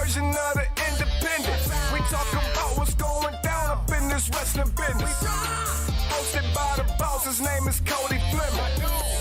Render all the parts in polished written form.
version of the independent. We talk about what's going down up in this wrestling business. Hosted by the boss, his name is Cody.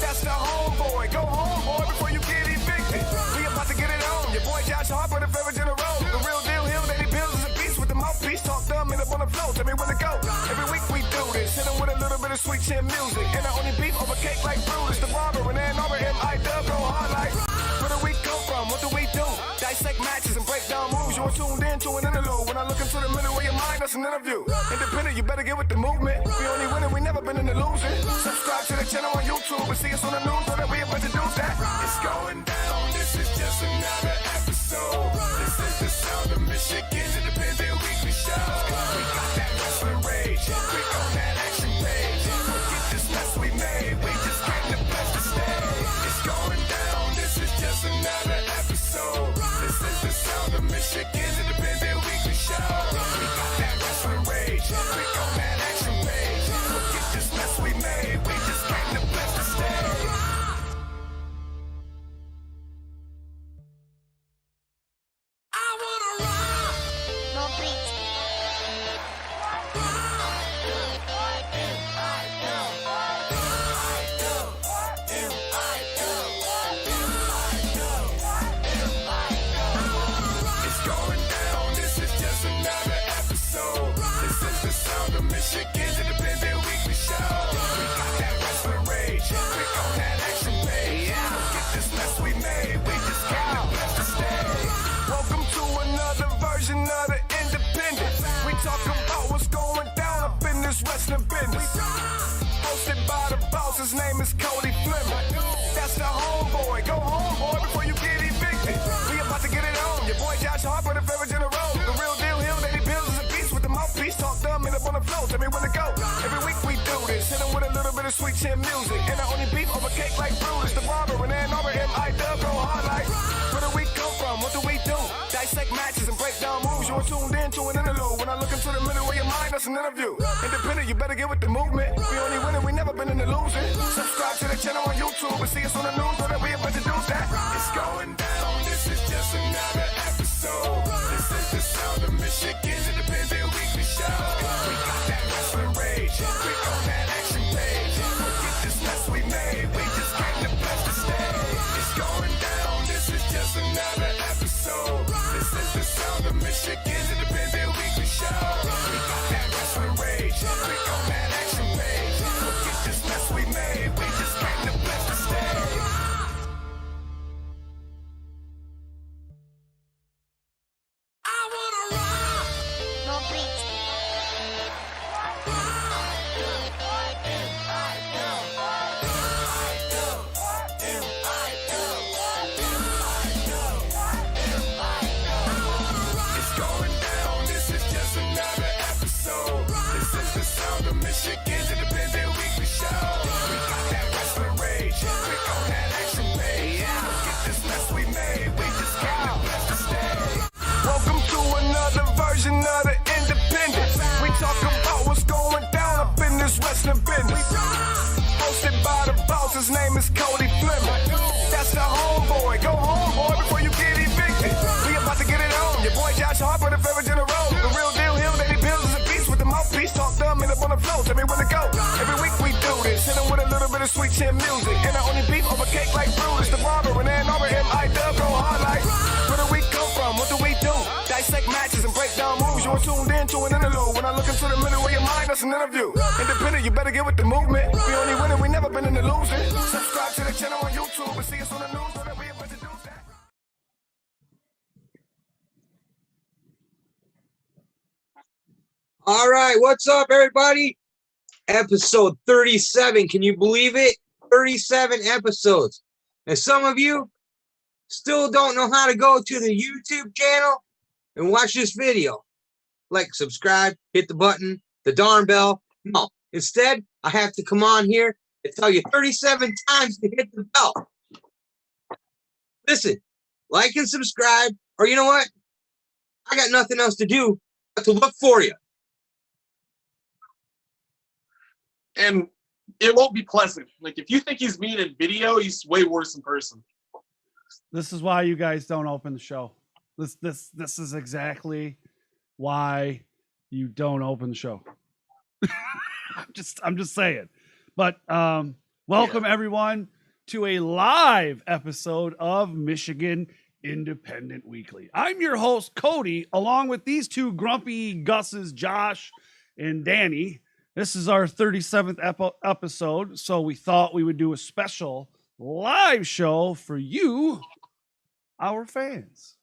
That's the homeboy. Go home, boy, before you get evicted. We about to get it on. Your boy Josh Harper, the favorite in a row. The real deal, Hill, Lady Pills is a beast with the mouthpiece. Talk dumb and up on the floor. Tell me when to go. Every week we do this. Hit 'em with a little bit of sweet chin music. And I only beef over cake like Brutus. The barber and then over XICW go hard like. Where do we come from? What do we do? Dissect matches and break down moves. You're tuned in to an interlude. When I look into the middle of your mind, that's an interview. Independent, you better get with the movement. We only winning, we never been in the losing. Subscribe to the channel on YouTube and see us on the news so that we about to do that. It's going down, this is just another episode. This is the sound of Michigan Independent Weekly Show. We got that Rasslin Rage, click on that action page. Forget this mess we made, we just came to bless the stage. It's going down, this is just another episode. This is the sound of Michigan Independent Weekly Show. We got that Rasslin Rage, click on that action page. Forget this mess we made, we just came to bless the stage. I wanna rock. No beats. It's going down, this is just another episode. This is the sound of Michigan's Independent Weekly Show. We got that Rasslin Rage, click on that action page. Forget this mess we made, we just came to bless the stage. Welcome to another version of the independent. We talk about what's going down up in this wrestling business. Hosted by the boss, his name is Cody. That's the homeboy. Go home, boy, before you get evicted. We about to get it on. Your boy Josh Harper, the favorite in a row. The real deal, Hill, Lady Pills is a beast with the mouthpiece. Talk dumb and up on the floor. Tell me when to go. Every week we do this. Hit 'em with a little bit of sweet chin music. And I only beef over cake like Brutus. The barber and then over XICW go hard like. Where do we come from? What do we do? Dissect matches and break down moves. You're tuned in to an interlude. When I look into the middle of your mind, that's an interview. Independent, you better get with the movement. We only winning, we never been in the losing. Subscribe to the channel on YouTube and see us on the news so that we about to do that. It's going down, this is just another episode. This is the sound of Michigan's Independent Weekly Show. We got that Rasslin Rage, click on that action page. Forget this mess we made, we just came to bless the stage. It's going down, this is just another episode. This is the sound of Michigan's Independent Weekly Show. We got that Rasslin Rage, click on that action page. Forget this mess we made, we just came to bless the stage. I wanna rock. No beats. It's going down, this is just another episode. This is the sound of Michigan's Independent Weekly Show. We got that Rasslin Rage, click on that action page. Forget this mess we made, we just came to bless the stage. Welcome to another version of the independent. We talk about what's going down up in this wrestling business. Hosted by the boss, his name is Cody. That's the homeboy. Go home, boy, before you get evicted. We about to get it on. Your boy Josh Harper, the favorite in a row. The real deal, Hill, Lady Pills is a beast with the mouthpiece. Talk dumb and up on the floor. Tell me when to go. Every week we do this. Hit 'em with a little bit of sweet chin music. And I only beef over cake like Brutus. The barber and then over XICW go hard like. Where do we come from? What do we do? Dissect matches and break down moves. You're tuned in to an interlude. When I look into the middle of your mind, that's an interview. Independent, you better get with the movement. We only winning, we never been in the losing. Subscribe to the channel on YouTube and see us on the news so that we about to do that. All right, what's up, everybody? Episode 37. Can you believe it? 37 episodes. And some of you still don't know how to go to the YouTube channel and watch this video. Like, subscribe, hit the button, the darn bell. No, instead, I have to come on here and tell you 37 times to hit the bell. Listen, like and subscribe, or you know what? I got nothing else to do but to look for you. And it won't be pleasant. Like, if you think he's mean in video, he's way worse in person. This is why you guys don't open the show. This is exactly why you don't open the show. I'm just saying. But welcome everyone to a live episode of Michigan Independent Weekly. I'm your host, Cody, along with these two grumpy Gus's, Josh and Danny. This is our 37th episode, so we thought we would do a special live show for you, our fans.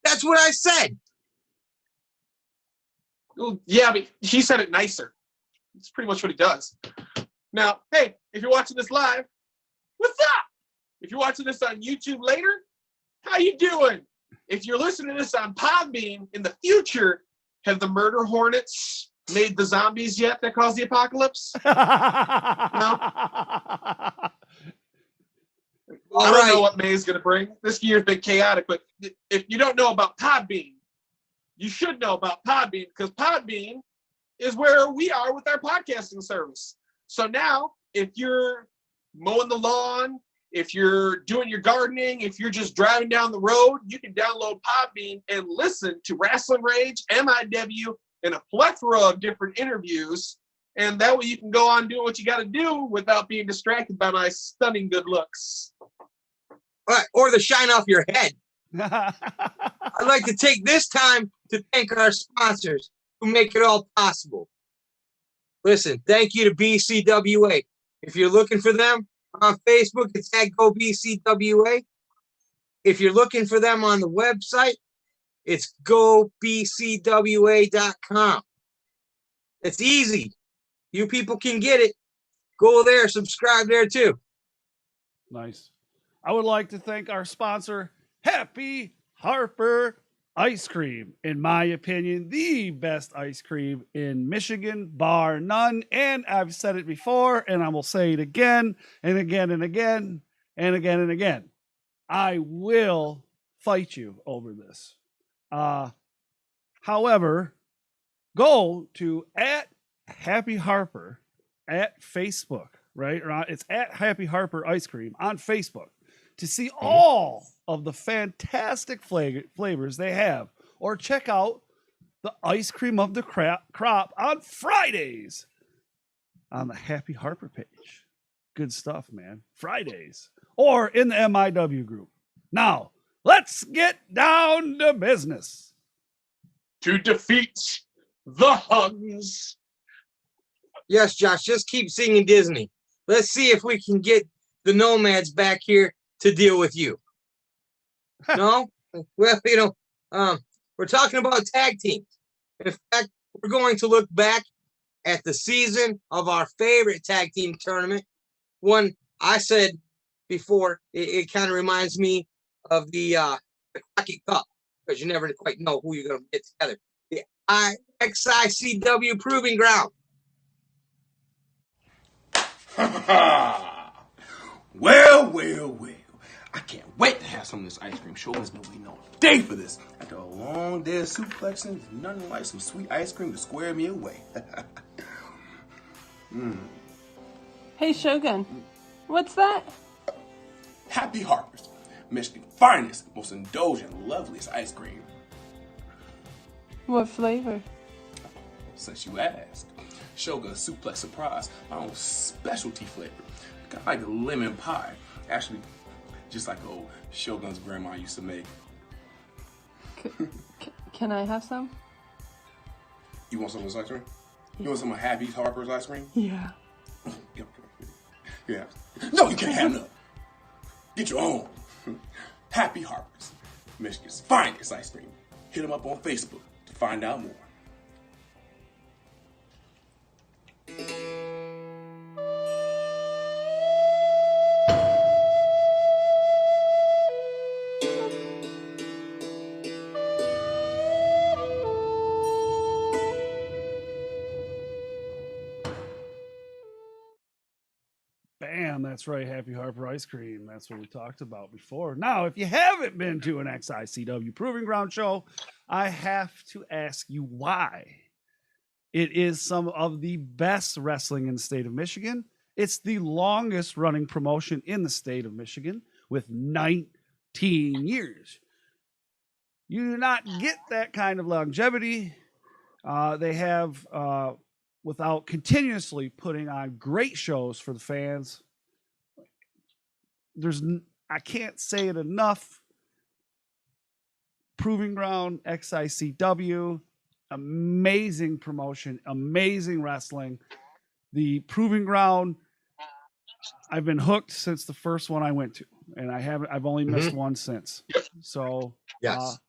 That's what I said. Well, yeah, but he said it nicer. It's pretty much what he does. Now, hey, if you're watching this live, what's up? If you're watching this on YouTube later, how you doing? If you're listening to this on Podbean in the future, have the murder hornets made the zombies yet that cause the apocalypse? No? I don't know what May's going to bring. This year's been chaotic, but if you don't know about Podbean, you should know about Podbean, because Podbean is where we are with our podcasting service. So now, if you're mowing the lawn, if you're doing your gardening, if you're just driving down the road, you can download Podbean and listen to Rasslin Rage, MIW, and a plethora of different interviews. And that way you can go on doing what you got to do without being distracted by my stunning good looks. Right, or the shine off your head. I'd like to take this time to thank our sponsors who make it all possible. Listen, thank you to BCWA. If you're looking for them on Facebook, it's at GoBCWA. If you're looking for them on the website, it's gobcwa.com. It's easy. You people can get it. Go there, subscribe there too. Nice. I would like to thank our sponsor, Happy Harper Ice Cream. In my opinion, the best ice cream in Michigan, bar none. And I've said it before, and I will say it again and again and again and again and again. I will fight you over this. However, go to @HappyHarper at Facebook, right? It's @HappyHarper Ice Cream on Facebook to see all of the fantastic flavors they have, or check out the ice cream of the crop on Fridays on the Happy Harper page. Good stuff, man. Fridays, or in the MIW group. Now, let's get down to business. To defeat the Huns. Yes, Josh, just keep singing Disney. Let's see if we can get the Nomads back here to deal with you. No? Well, we're talking about tag teams. In fact, we're going to look back at the season of our favorite tag team tournament. One I said before, it kind of reminds me of the Crockett Cup, because you never quite know who you're going to get together. The XICW Proving Ground. Well. I can't wait to have some of this ice cream. Shogun's been waiting all day for this. After a long day of suplexing, nothing like some sweet ice cream to square me away. Hey, Shogun, what's that? Happy Harper's, Michigan's finest, most indulgent, loveliest ice cream. What flavor? Since you asked, Shogun's Suplex Surprise, my own specialty flavor. Kind of like a lemon pie. Actually, just like old Shogun's grandma used to make. Can I have some? You want some of this ice cream? You want some of Happy Harper's ice cream? Yeah. Yeah. No, you can't have none. Get your own. Happy Harper's, Michigan's finest ice cream. Hit them up on Facebook to find out more. Bam, that's right, Happy Harper Ice Cream. That's what we talked about before. Now, if you haven't been to an XICW Proving Ground show, I have to ask you why. It is some of the best wrestling in the state of Michigan. It's the longest running promotion in the state of Michigan with 19 years. You do not get that kind of longevity. They have, without continuously putting on great shows for the fans. I can't say it enough. Proving Ground, XICW, amazing promotion, amazing wrestling. The Proving Ground, I've been hooked since the first one I went to, and I've only missed one since. So, Yes.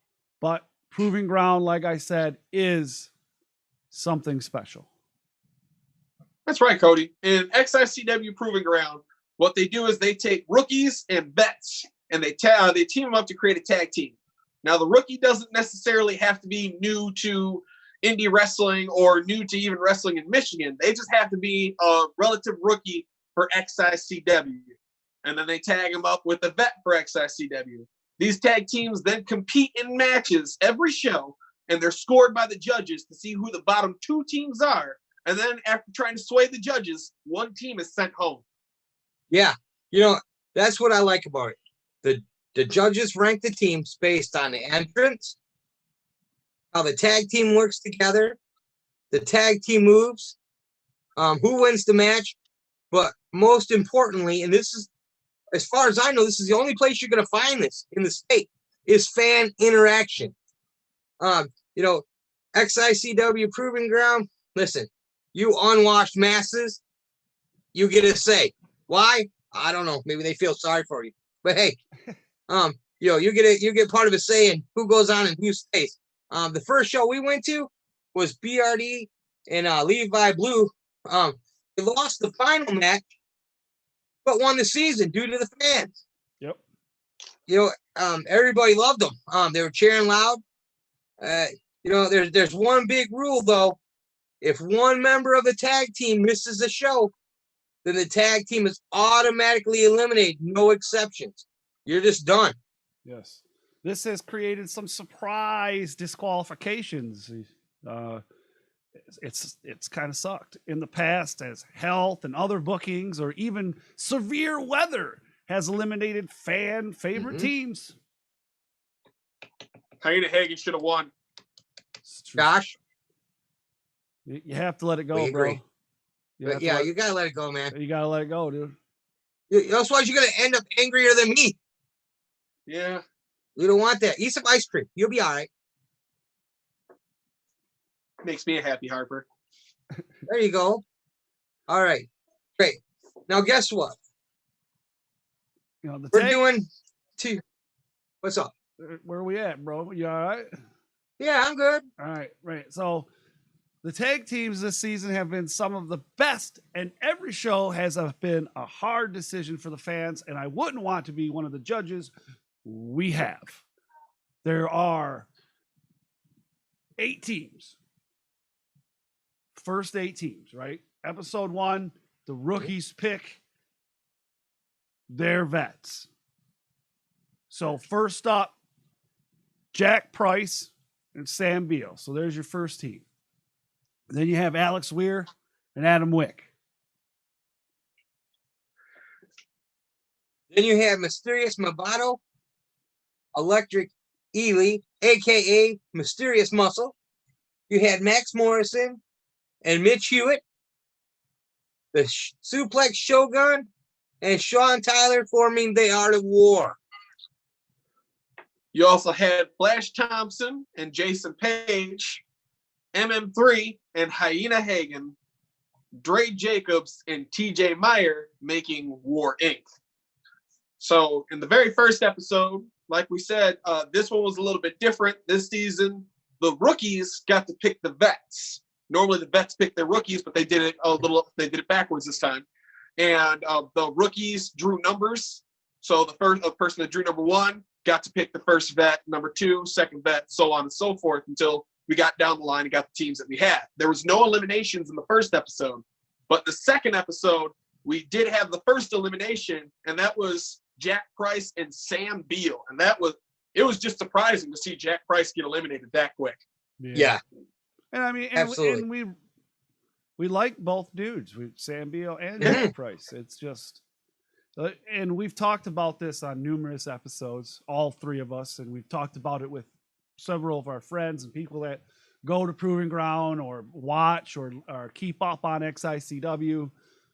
but Proving Ground, like I said, is something special. That's right, Cody. In XICW Proving Ground, what they do is they take rookies and vets, and they team them up to create a tag team. Now, the rookie doesn't necessarily have to be new to indie wrestling or new to even wrestling in Michigan. They just have to be a relative rookie for XICW. And then they tag them up with a vet for XICW. These tag teams then compete in matches every show, and they're scored by the judges to see who the bottom two teams are. And then after trying to sway the judges, one team is sent home. Yeah. You know, that's what I like about it. The judges rank the teams based on the entrance, how the tag team works together, the tag team moves, who wins the match. But most importantly, and this is, as far as I know, this is the only place you're going to find this in the state, is fan interaction. You know, XICW Proving Ground, listen, you unwashed masses, you get a say. Why? I don't know. Maybe they feel sorry for you. But hey, you know, you get part of a say in who goes on and who stays. The first show we went to was BRD and Levi Blue. They lost the final match, but won the season due to the fans. Yep. You know, everybody loved them. They were cheering loud. You know, there's one big rule though. If one member of the tag team misses a show, then the tag team is automatically eliminated. No exceptions. You're just done. Yes. This has created some surprise disqualifications. It's kind of sucked in the past, as health and other bookings or even severe weather has eliminated fan favorite teams. Hyena Hagen should have won. Josh, You have to let it go, we bro. agree. But yeah, you gotta let it go, man. You gotta let it go, dude. Otherwise, you're gonna end up angrier than me. Yeah. You don't want that. Eat some ice cream. You'll be all right. Makes me a happy Harper. There you go. All right. Great. Now, guess what? You know, We're doing two. What's up? Where are we at, bro? You all right? Yeah, I'm good. All right, right. So the tag teams this season have been some of the best, and every show has been a hard decision for the fans, and I wouldn't want to be one of the judges. We have. There are 8 teams. First 8 teams, right? Episode 1, the rookies pick their vets. So first up, Jack Price and Sam Beal. So there's your first team. Then you have Alex Weir and Adam Wick. Then you have Mysterious Mabato, Electric Ely, a.k.a. Mysterious Muscle. You had Max Morrison and Mitch Hewitt, the Suplex Shogun, and Sean Tyler forming the Art of War. You also had Flash Thompson and Jason Page, MM3 and Hyena Hagen, Dre Jacobs and TJ Meyer making War Inc. So in the very first episode, like we said, this one was a little bit different. This season, the rookies got to pick the vets. Normally the vets pick their rookies, but they did it backwards this time. And the rookies drew numbers. So the first person that drew number 1 got to pick the first vet, number 2, second vet, so on and so forth until we got down the line and got the teams that we had. There was no eliminations in the first episode, but the second episode, we did have the first elimination, and that was Jack Price and Sam Beal. And it was just surprising to see Jack Price get eliminated that quick. Yeah. And I mean, Absolutely. we like both dudes, Sam Beal and Jack Price. It's just, and we've talked about this on numerous episodes, all 3 of us, and we've talked about it with several of our friends and people that go to Proving Ground or watch or keep up on XICW.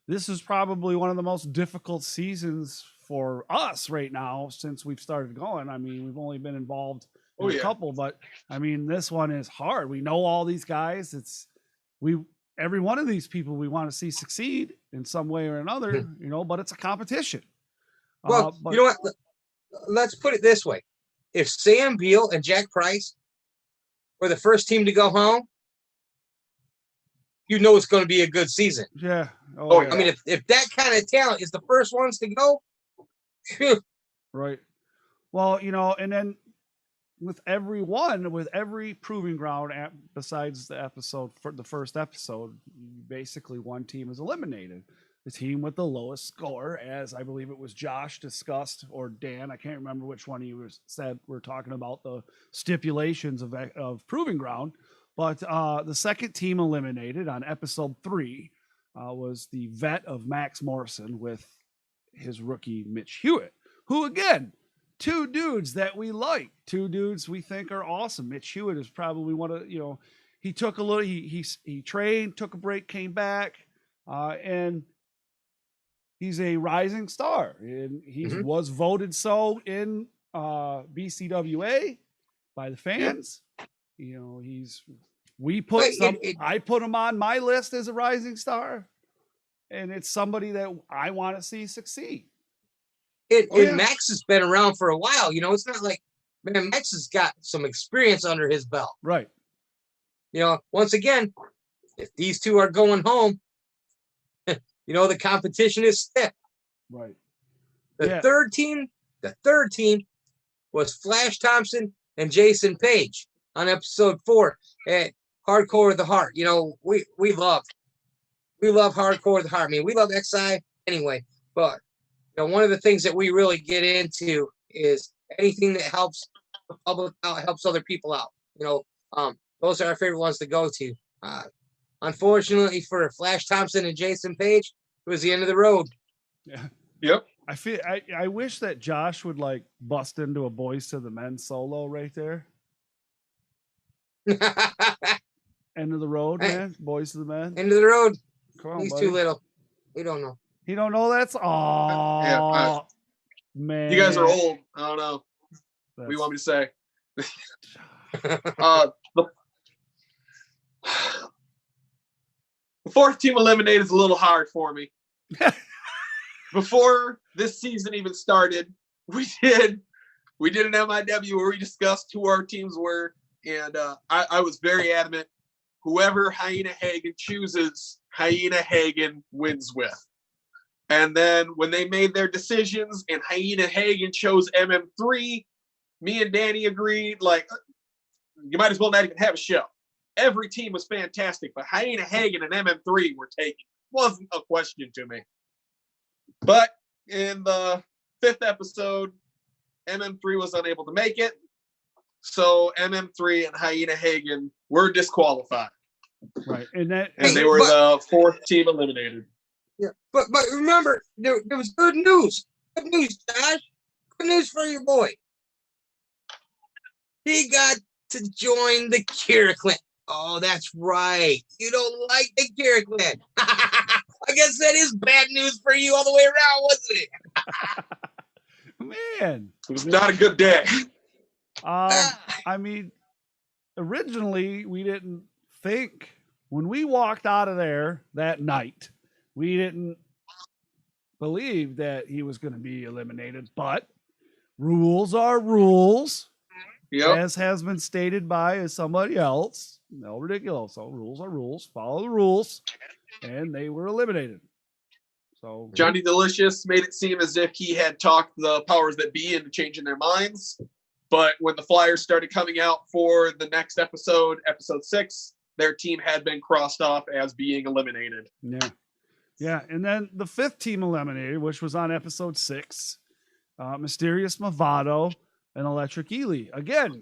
This is probably one of the most difficult seasons for us right now since we've started going. I mean, we've only been involved in a couple, but I mean, this one is hard. We know all these guys. Every one of these people we want to see succeed in some way or another, but it's a competition. Well, you know what? Let's put it this way. If Sam Beal and Jack Price were the first team to go home, you know it's going to be a good season. Yeah. Yeah. I mean, if that kind of talent is the first ones to go, right. Well, and then with every Proving Ground besides the first episode, basically one team is eliminated. The team with the lowest score, as I believe it was Josh discussed, or Dan, I can't remember which one he said. We're talking about the stipulations of Proving Ground, but the second team eliminated on episode 3 was the vet of Max Morrison with his rookie Mitch Hewitt, who again, 2 dudes that we like, 2 dudes we think are awesome. Mitch Hewitt is probably one of, he took a little, he trained, took a break, came back, and he's a rising star, and he was voted so in BCWA by the fans. I put him on my list as a rising star, and it's somebody that I want to see succeed. Max has been around for a while. It's not like, man, Max has got some experience under his belt. Right. Once again, if these 2 are going home, the competition is stiff. Right. The third team was Flash Thompson and Jason Page on episode 4 at Hardcore with the Heart. We love Hardcore with the Heart. I mean, we love XI anyway, but one of the things that we really get into is anything that helps the public out, helps other people out. Those are our favorite ones to go to. Unfortunately for Flash Thompson and Jason Page, it was the end of the road. Yeah. Yep. I wish that Josh would like bust into a Boys to the Men solo right there. End of the road, man. Boys to the Men. End of the road. Come on, He's buddy. too little. We don't know. He don't know that's all. Man. You guys are old. I don't know. What do you want me to say? The 4th team eliminated is a little hard for me. Before this season even started, we did an MIW where we discussed who our teams were, and I was very adamant. Whoever Hyena Hagen chooses, Hyena Hagen wins with. And then when they made their decisions and Hyena Hagen chose MM3, me and Danny agreed, like, you might as well not even have a show. Every team was fantastic, but Hyena Hagen and MM3 were taken. Wasn't a question to me. But in the 5th episode, MM3 was unable to make it. So MM3 and Hyena Hagen were disqualified. Right. And they were the 4th team eliminated. Yeah. But remember, there was good news. Good news, Josh. Good news for your boy. He got to join the Kira Clan. Oh, that's right. You don't like the Kira Clan. I guess that is bad news for you all the way around, wasn't it? Man. It was not a good day. I mean, originally we didn't think, when we walked out of there that night, we didn't believe that he was going to be eliminated, but rules are rules. Yep. As has been stated by somebody else. No ridiculous. So rules are rules. Follow the rules. And they were eliminated. So Johnny Delicious made it seem as if he had talked the powers that be into changing their minds. But when the flyers started coming out for the next episode, episode 6, their team had been crossed off as being eliminated. Yeah. Yeah. And then the 5th team eliminated, which was on episode 6, Mysterious Movado and Electric Ely. Again,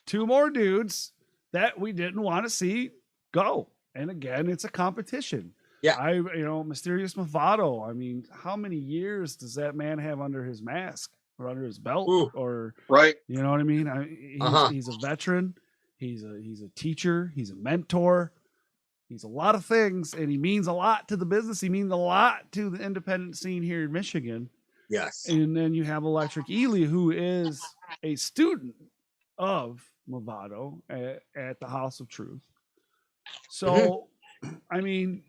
2 more dudes that we didn't want to see go. And again, it's a competition. Yeah. Mysterious Movado. I mean, how many years does that man have under his mask? or under his belt, Ooh. or Right. you know what I mean? He's a veteran. He's a teacher. He's a mentor. He's a lot of things, and he means a lot to the business. He means a lot to the independent scene here in Michigan. Yes. And then you have Electric Ely, who is a student of Movado at the House of Truth. So, I mean,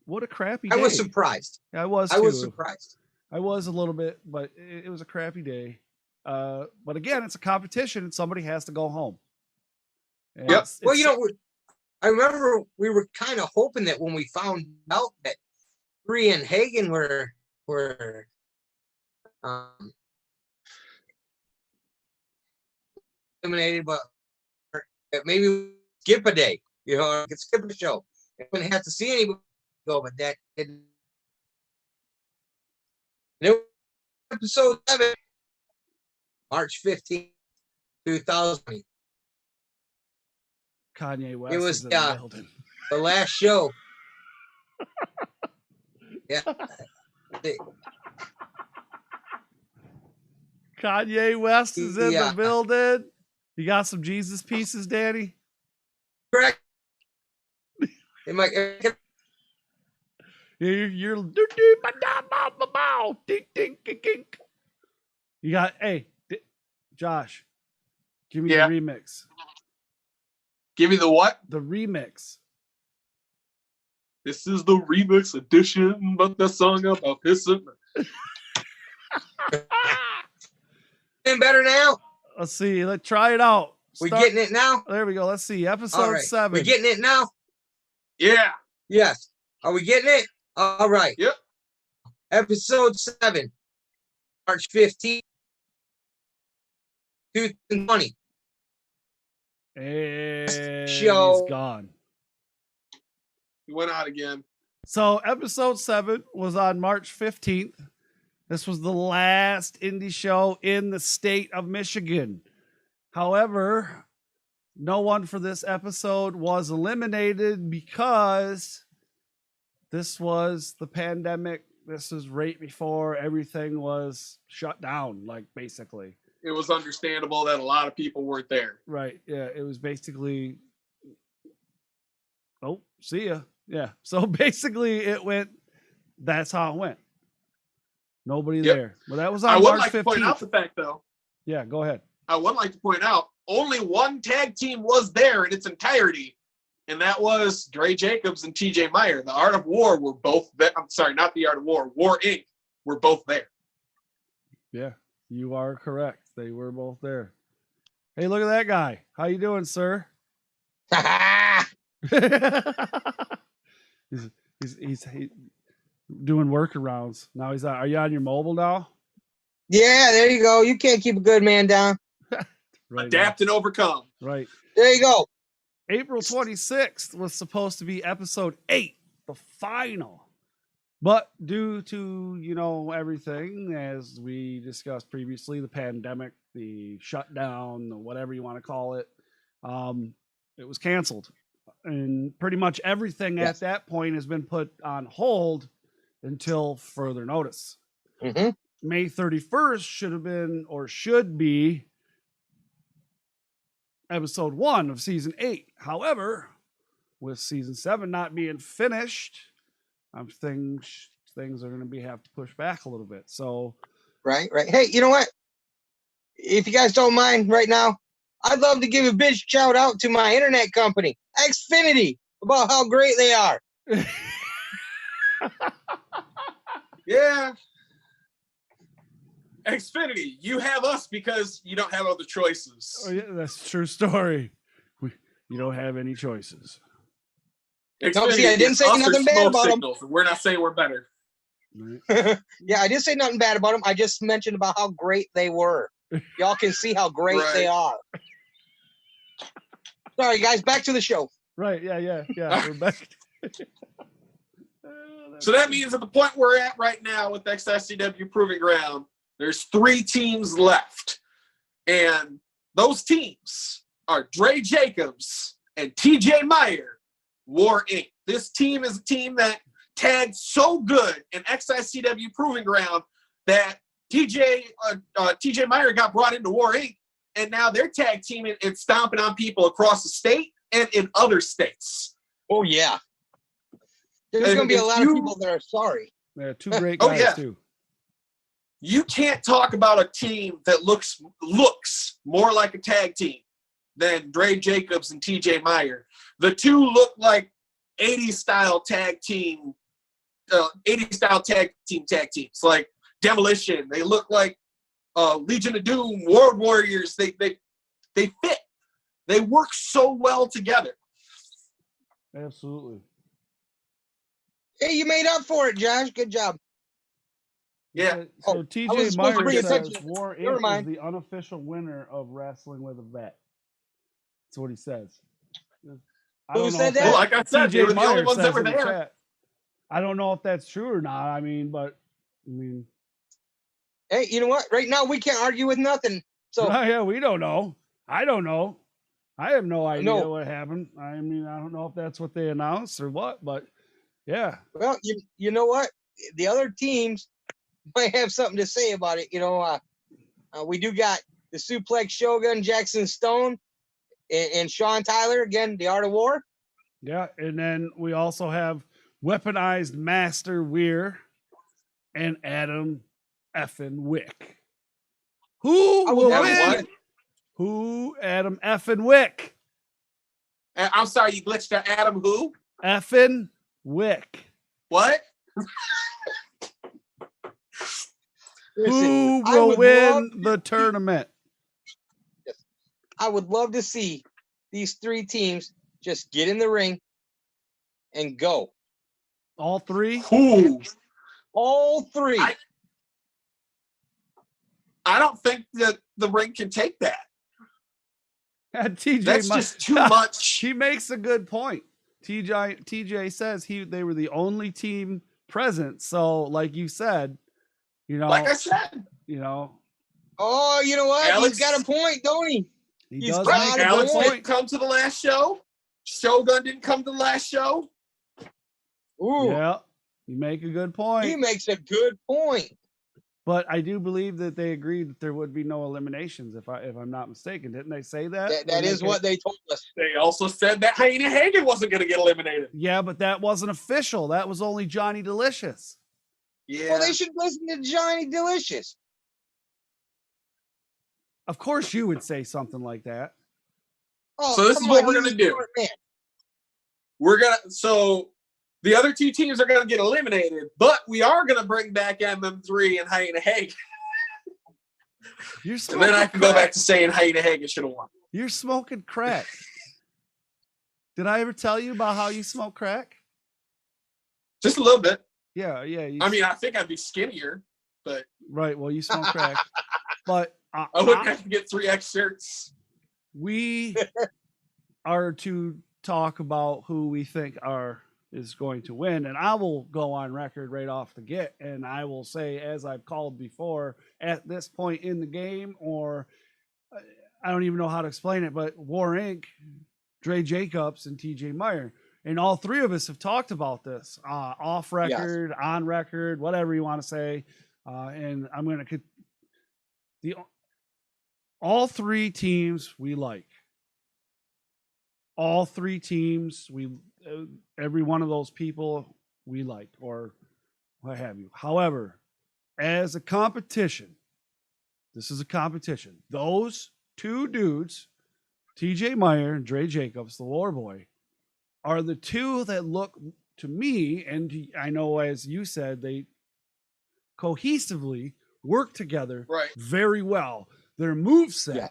what a crappy day. I was surprised. I was surprised. I was a little bit, but it was a crappy day. But again, it's a competition, and somebody has to go home. And Yep. Well, I remember we were kind of hoping that when we found out that Bree and Hagen were eliminated, but maybe we skip a day, we could skip a show. We wouldn't have to see anybody go, but that didn't. Episode 7, March 15th, 2000. Kanye West. It was is in the building. the last show. Yeah. Kanye West is in Yeah. the building. You got some Jesus pieces, Danny? Correct. You're you got, hey, Josh, give me Yeah. the remix. Give me the what? The remix. This is the remix edition, but the song about pissing. Getting better now? Let's see. Let's try it out. We getting it now? There we go. Let's see. All Episode right. 7. We getting it now? Yeah. Yes. Are we getting it? All right. Yep. Episode 7, March 15th, 2020. And Show. he's gone. He went out again. So episode 7 was on March 15th. This was the last indie show in the state of Michigan. However, no one for this episode was eliminated because this was the pandemic. This was right before everything was shut down, like basically. It was understandable that a lot of people weren't there. Right. Yeah. It was basically. Oh, see ya. Yeah. So basically, it went. That's how it went. Nobody Yep. there. Well, that was on I would March like 15th. to point out the fact, though. Yeah. Go ahead. I would like to point out only one tag team was there in its entirety, and that was Dre Jacobs and TJ Meyer. The Art of War were both there. I'm sorry, not the Art of War. War Inc. were both there. Yeah, you are correct. They were both there. Hey, look at that guy. How you doing, sir? he's doing workarounds. Now he's are you on your mobile now? Yeah, there you go. You can't keep a good man down. Right. Adapt and overcome. Right. There you go. April 26th was supposed to be episode 8, the final. But due to, everything, as we discussed previously, the pandemic, the shutdown, whatever you want to call it, it was canceled. And pretty much everything at that point has been put on hold until further notice. Mm-hmm. May 31st should be episode 1 of season 8. However, with season 7 not being finished, things are going to have to push back a little bit. So, Right. Hey, you know what? If you guys don't mind right now, I'd love to give a big shout out to my internet company, Xfinity, about how great they are. Yeah. Xfinity, you have us because you don't have other choices. oh yeah, that's a true story. You don't have any choices. Xfinity see, I didn't is say us or nothing bad smoke about 'em. signals, and we're not saying we're better. Right? Yeah, I didn't say nothing bad about them. I just mentioned about how great they were. Y'all can see how great they are. Sorry, guys. Back to the show. Right. Yeah. We're back. So that means at the point we're at right now with XICW Proving Ground, there's 3 teams left. And those teams are Dre Jacobs and TJ Meyer, War Inc. This team is a team that tagged so good in XICW Proving Ground that TJ Meyer got brought into War Inc. and now they're tag teaming and stomping on people across the state and in other states. Oh yeah. There's going to be a lot of people that are sorry. Yeah, two great Oh, guys yeah. too. You can't talk about a team that looks more like a tag team than Dre Jacobs and TJ Meyer. The two look like 80s style tag teams, like Demolition. They look like Legion of Doom, World Warriors. They fit. They work so well together. Absolutely. Hey, you made up for it, Josh. Good job. Yeah. So I was TJ supposed to Meyer pay says attention. War Never Inc. mind. is the unofficial winner of Wrestling with a Vet. That's what he says. I Who don't know said if that? Well, like I said, they TJ were the only Meyer ones that says were in the there. chat. I don't know if that's true or not. I mean, Hey, you know what? Right now we can't argue with nothing. So yeah, we don't know. I don't know. I have no idea No. what happened. I mean, I don't know if that's what they announced or what, but yeah. well, you know what? The other teams might have something to say about it. We do got the Suplex Shogun, Jackson Stone, and Sean Tyler, again, the Art of War. Yeah, and then we also have Weaponized Master Weir and Adam effing Wick. Who I would will love to win? see it. Who? Adam effing Wick. I'm sorry, you glitched to Adam who? Effing Wick. What? Listen, Who I will would win love the tournament? I would love to see these three teams just get in the ring and go. All three? Who? All three. I don't think that the ring can take that. TJ That's might- just too much. He makes a good point. TJ says they were the only team present. So, like you said, Like I said, Oh, you know what? Alex- He's got a point, don't he? he He's does got make a a good Alex point. didn't come to the last show. Shogun didn't come to the last show. Ooh, Yeah, you make a good point. he makes a good point. But I do believe that they agreed that there would be no eliminations, if I'm not mistaken. Didn't they say that? That is what they told us. They also said that Hyena Hagen wasn't going to get eliminated. Yeah, but that wasn't official. That was only Johnny Delicious. Yeah. Well, they should listen to Johnny Delicious. Of course, you would say something like that. Oh, So this come is what on, we're he's gonna a do. smart man. So the other two teams are going to get eliminated, but we are going to bring back MM3 and Hyena Hagen. You're And smoking then I can go crack. back to saying Hyena Hagen should have won. You're smoking crack. Did I ever tell you about how you smoke crack? Just a little bit. Yeah. You, I mean, I think I'd be skinnier, but right. Well, you smoke crack, but I wouldn't have to get 3X shirts. we are to talk about who we think is going to win, and I will go on record right off the get, and I will say, as I've called before, at this point in the game, or I don't even know how to explain it, but War Inc., Dre Jacobs, and TJ Meyer, and all three of us have talked about this off record, on record, whatever you want to say, and I'm going to all three teams we like. All three teams, every one of those people we like, or what have you. However, as a competition, this is a competition. Those two dudes, TJ Meyer and Dre Jacobs, the War Boy, are the two that look to me, and I know as you said, they cohesively work together very well. Their moveset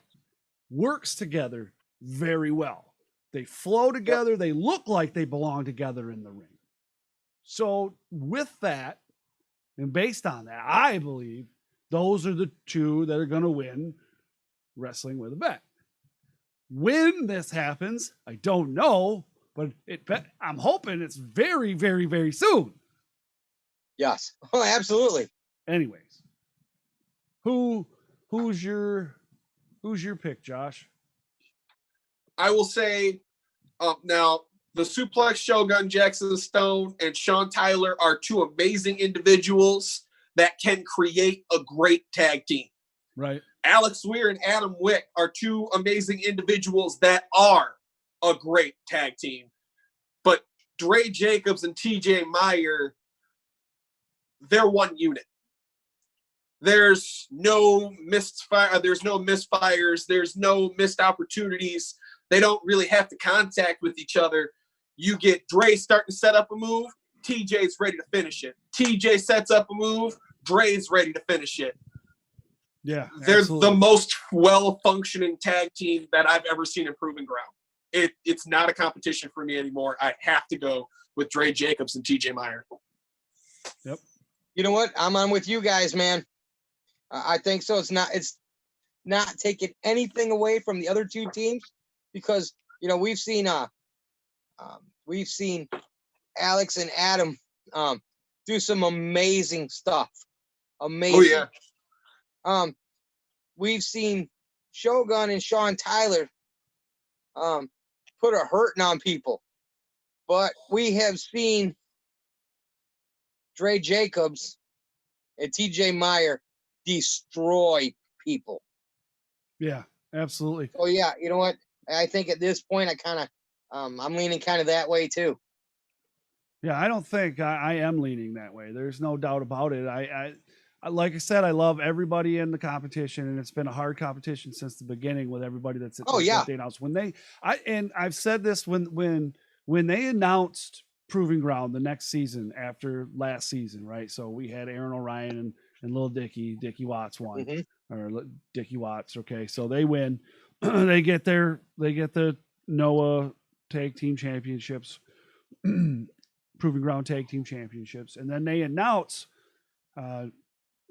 works together very well. They flow together. Yep. They look like they belong together in the ring. So with that, and based on that, I believe those are the two that are going to win Wrestling with a Bet. When this happens, I don't know, but I'm hoping it's very, very, very soon. Yes. Oh, absolutely. Anyways, who's your pick, Josh? I will say now the Suplex Shogun, Jackson Stone, and Sean Tyler are two amazing individuals that can create a great tag team. Right. Alex Weir and Adam Wick are two amazing individuals that are a great tag team. But Dre Jacobs and TJ Meyer, they're one unit. There's no misfires, there's no missed opportunities. They don't really have to contact with each other. You get Dre starting to set up a move, TJ's ready to finish it. TJ sets up a move, Dre's ready to finish it. Yeah, they're absolutely. the most well-functioning tag team that I've ever seen in Proving Ground. It's not a competition for me anymore. I have to go with Dre Jacobs and TJ Meyer. Yep. You know what? I'm on with you guys, man. I think so. It's not taking anything away from the other two teams because, you know, we've seen Alex and Adam do some amazing stuff. Amazing. Oh, yeah. We've seen Shogun and Sean Tyler put a hurting on people, but we have seen Dre Jacobs and TJ Meyer destroy people. Yeah, absolutely. Oh yeah, you know what? I think at this point, I'm leaning kind of that way too. Yeah, I don't think I am leaning that way. There's no doubt about it. I like I said, I love everybody in the competition, and it's been a hard competition since the beginning with everybody that's at yeah. They announced I've said this when they announced Proving Ground the next season after last season, right? So we had Aaron O'Ryan and Little Dickie Watts won, or Dickie Watts. Okay, so they win. they get the Noah Tag Team Championships, Proving Ground Tag Team Championships, and then they announce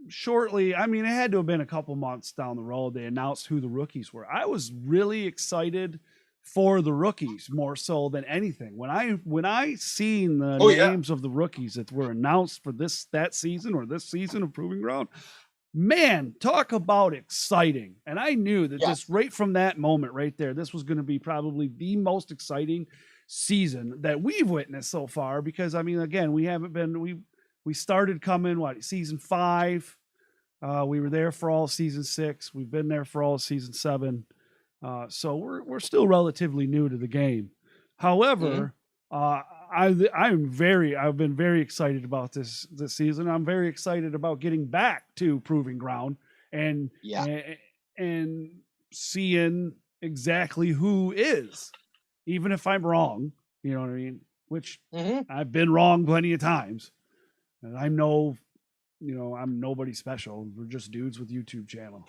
shortly. I mean, it had to have been a couple months down the road. They announced who the rookies were. I was really excited for the rookies more so than anything. When I seen the names of the rookies that were announced for that season or this season of Proving Ground, man, talk about exciting. And I knew that just right from that moment right there, this was going to be probably the most exciting season that we've witnessed so far. Because I mean, again, we started coming season 5. We were there for all season 6. We've been there for all season 7. So we're still relatively new to the game. However, I've been very excited about this season. I'm very excited about getting back to Proving Ground and seeing exactly who is, even if I'm wrong, you know what I mean? Which I've been wrong plenty of times. And I'm nobody special. We're just dudes with YouTube channel.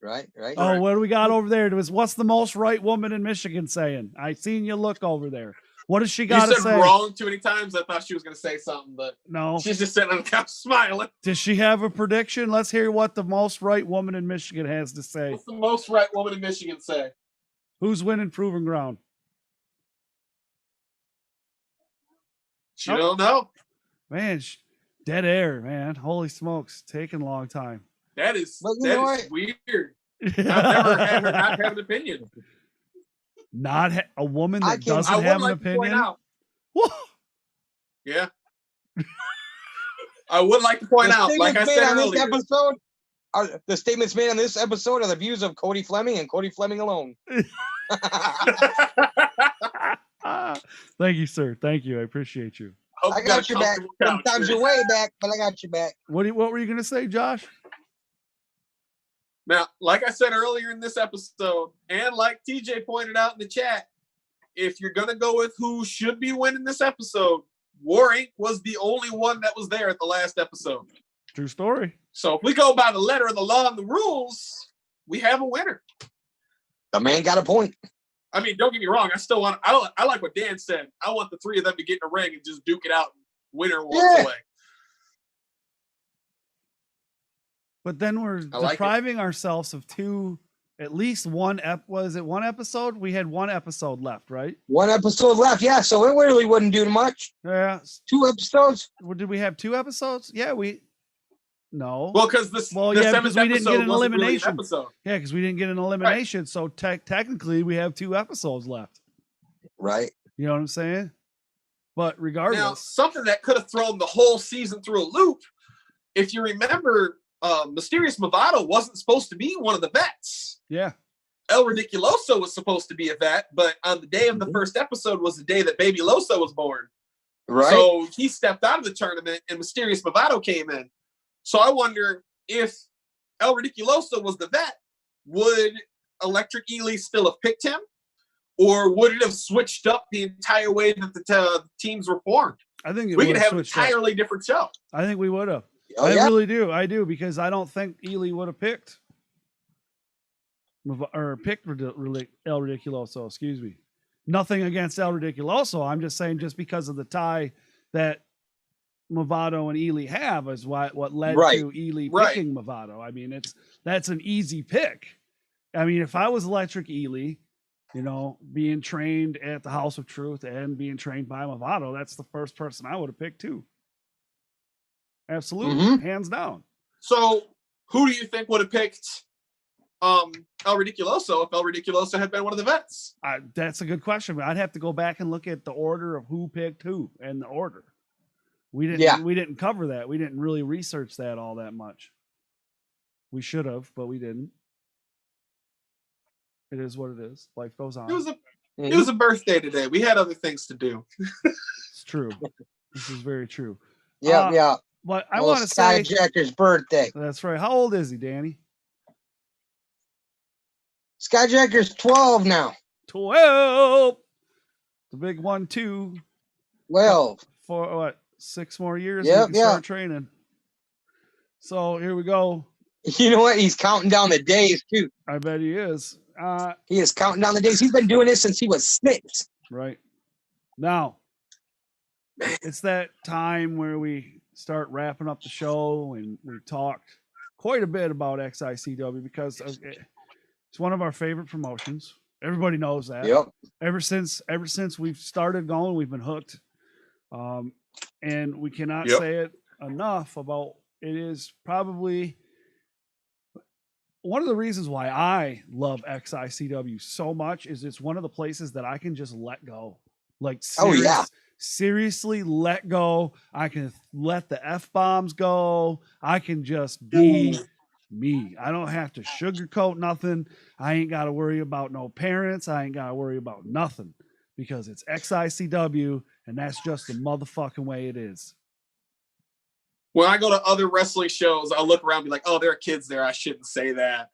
Right. Oh, what do we got over there? What's the most right woman in Michigan saying? I seen you look over there. What does she got to say? You said wrong too many times. I thought she was going to say something, but no, she's just sitting on the couch smiling. Does she have a prediction? Let's hear what the most right woman in Michigan has to say. What's the most right woman in Michigan say? Who's winning Proving Ground? She don't know. Man, dead air, man. Holy smokes. Taking a long time. That is weird. I've never had her not have an opinion. A woman that doesn't have an opinion? Yeah. I would like to point out, like I said earlier. The statements made on this episode are the views of Cody Fleming and Cody Fleming alone. Thank you, sir. Thank you. I appreciate you. I got your back. Sometimes you're way back, but I got your back. What were you going to say, Josh? Now, like I said earlier in this episode, and like TJ pointed out in the chat, if you're going to go with who should be winning this episode, War Inc. was the only one that was there at the last episode. True story. So if we go by the letter of the law and the rules, we have a winner. The man got a point. I mean, don't get me wrong. I like what Dan said. I want the three of them to get in a ring and just duke it out. Winner walks away. But then we're depriving ourselves of at least one was it one episode? We had one episode left, right? One episode left, yeah. So it really wouldn't do much. Yeah. 2 episodes. Did we have 2 episodes? Yeah, no. Well, because because we didn't get an elimination. Really yeah, because we didn't get an elimination. Right. So technically, we have 2 episodes left. Right. You know what I'm saying? But regardless, now something that could have thrown the whole season through a loop if you remember, Mysterious Movado wasn't supposed to be one of the vets. Yeah. El Ridiculoso was supposed to be a vet, but on the day of the first episode was the day that Baby Loso was born. Right. So he stepped out of the tournament and Mysterious Movado came in. So I wonder if El Ridiculoso was the vet, would Electric Ely still have picked him? Or would it have switched up the entire way that the teams were formed? I think we could have an entirely different show. I think we would have. Oh, I yeah. really do. I do, because I don't think Ely would have picked El Ridiculoso. Excuse me. Nothing against El Ridiculoso. I'm just saying, just because of the tie that Movado and Ely have is what led to Ely picking Movado. I mean, that's an easy pick. I mean, if I was Electric Ely, you know, being trained at the House of Truth and being trained by Movado, that's the first person I would have picked too. Absolutely, hands down. So, who do you think would have picked El Ridiculoso if El Ridiculoso had been one of the vets? That's a good question. But I'd have to go back and look at the order of who picked who and the order. We didn't cover that. We didn't really research that all that much. We should have, but we didn't. It is what it is. Life goes on. It was a birthday today. We had other things to do. It's true. This is very true. Yeah. But I want to say Skyjacker's birthday. That's right. How old is he, Danny? Skyjacker's 12 now. 12. The big 1, 2. 12. For what? 6 more years. Yep, we can start training. So here we go. You know what? He's counting down the days too. I bet he is. He is counting down the days. He's been doing this since he was 6. Right. Now, it's that time where we start wrapping up the show, and we talked quite a bit about XICW because it's one of our favorite promotions. Everybody knows that. Yep. Ever since we've started going, we've been hooked. And we cannot say it enough about it is probably one of the reasons why I love XICW so much is it's one of the places that I can just let go. Like, seriously let go. I can let the F-bombs go. I can just be me. I don't have to sugarcoat nothing. I ain't got to worry about no parents. I ain't got to worry about nothing because it's XICW and that's just the motherfucking way it is. When I go to other wrestling shows, I'll look around and be like, oh, there are kids there. I shouldn't say that.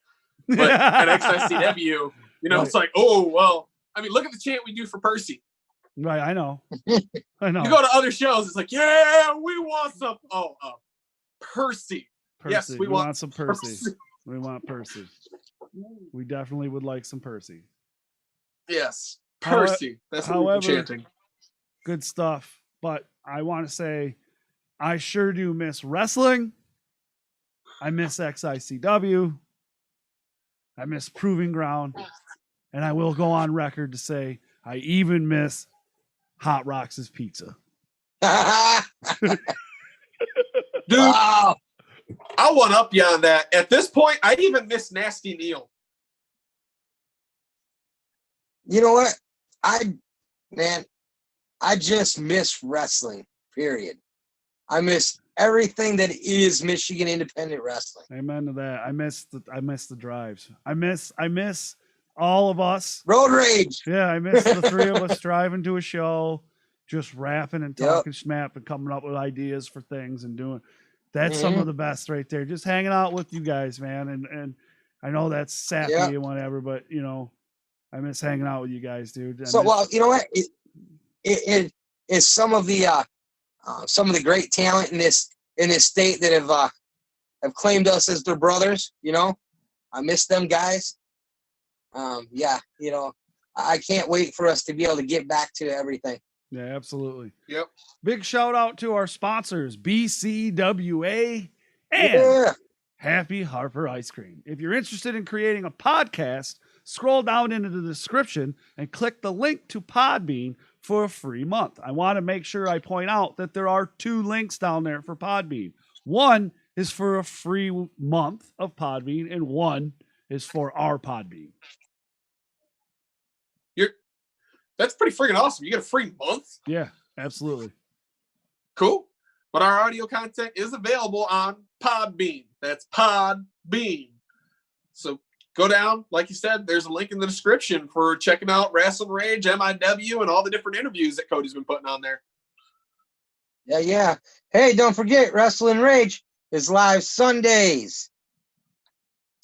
But at XICW, you know, It's like, oh, well, I mean, look at the chant we do for Percy. Right, I know. I know. You go to other shows, it's like, yeah, we want some. Oh, Percy. Yes, we want some Percy. We want Percy. We definitely would like some Percy. Yes, Percy. That's what we're chanting. Good stuff. But I want to say, I sure do miss wrestling. I miss XICW. I miss Proving Ground. And I will go on record to say, I even miss Hot Rocks' pizza. Dude, Wow. I'll one up you on that. At this point, I even miss Nasty Neil. You know what? I just miss wrestling, period. I miss everything that is Michigan independent wrestling. Amen to that. I miss the drives. I miss all of us. Road rage. Yeah, I miss the three of us driving to a show, just rapping and talking schmap and coming up with ideas for things and doing. That's some of the best right there. Just hanging out with you guys, man. And I know that's sappy and whatever, but you know, I miss hanging out with you guys, dude. Well, you know what? It is some of the great talent in this state that have claimed us as their brothers. You know, I miss them guys. You know, I can't wait for us to be able to get back to everything. Yeah, absolutely. Yep. Big shout out to our sponsors, BCWA and Happy Harper Ice Cream. If you're interested in creating a podcast, scroll down into the description and click the link to Podbean for a free month. I want to make sure I point out that there are 2 links down there for Podbean. One is for a free month of Podbean, and one is for our Podbean. That's pretty freaking awesome. You get a free month? Yeah, absolutely. Cool. But our audio content is available on Podbean. That's Podbean. So go down, like you said, there's a link in the description for checking out Rasslin Rage, MIW, and all the different interviews that Cody's been putting on there. Yeah. Hey, don't forget, Rasslin Rage is live Sundays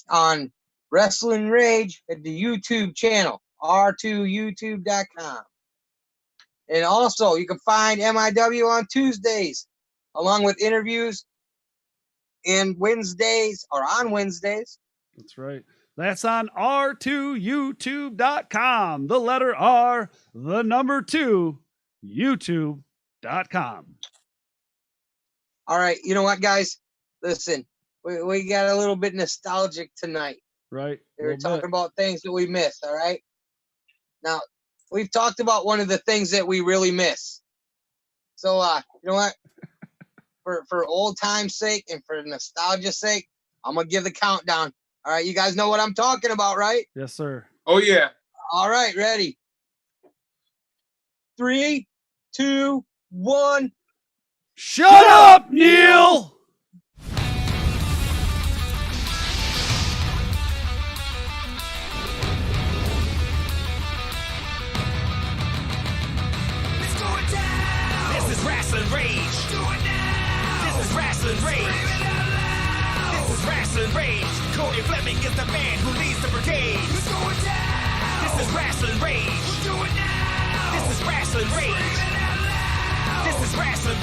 on Rasslin Rage at the YouTube channel, r2youtube.com. And also, you can find MIW on Tuesdays, along with interviews and Wednesdays, or on Wednesdays. That's right. That's on r2youtube.com. The letter R, the number 2, youtube.com. All right, you know what, guys? Listen, we got a little bit nostalgic tonight. Right. We were talking about things that we miss, all right? Now, we've talked about one of the things that we really miss. So, you know what? For old time's sake and for nostalgia's sake, I'm going to give the countdown. All right, you guys know what I'm talking about, right? Yes, sir. Oh, yeah. All right, ready? 3, 2, 1. Shut up, Neil! Let's go down. This is Rasslin Rage. Do it now. This is Rasslin Rage. Scream it out loud. This is Rasslin Rage. Cody Fleming is the man who leads the brigade. Let's go down. This is Rasslin Rage. Do it now. This is Rasslin Rage. Scream it out loud. This is Rasslin